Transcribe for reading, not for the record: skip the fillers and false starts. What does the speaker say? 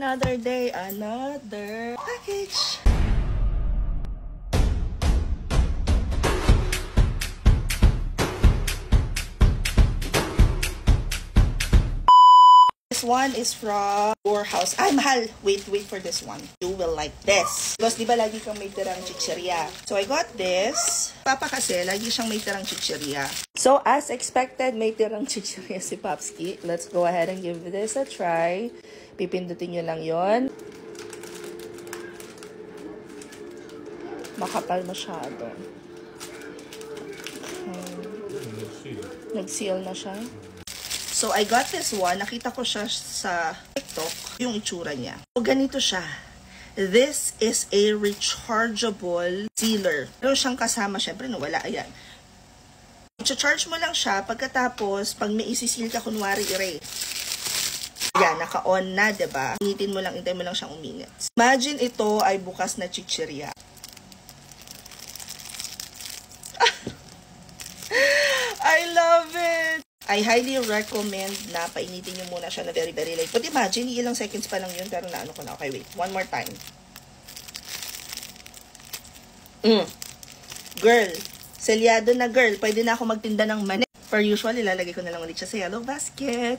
Another day, another package. This one is from Your House. Ay, mahal. Wait for this one. You will like this. Because di ba lagi kang may tirang chichirya? So I got this. Papa kasi, lagi siyang may tirang chichirya. So as expected, may tirang chichirya si Popski. Let's go ahead and give this a try. Pipindutin nyo lang yon. Makapal masyado. Nag-seal na siya. So, I got this one. Nakita ko siya sa TikTok, yung itsura niya. So, ganito siya. This is a rechargeable sealer. Meron siyang kasama, syempre, wala, ayan. I-charge mo lang siya, pagkatapos, pag may isi-seal ka, kunwari, ayan, naka-on na, diba? Initin mo lang, intay mo lang siyang uminit. Imagine ito ay bukas na chichirya. I love it! I highly recommend na painitin nyo muna siya na very, very light. But imagine, ilang seconds pa lang yun, pero naano ko na. Okay, wait. One more time. Girl. Selyado na girl. Pwede na ako magtinda ng mani. Per usual, ilalagay ko na lang ulit siya sa yellow basket.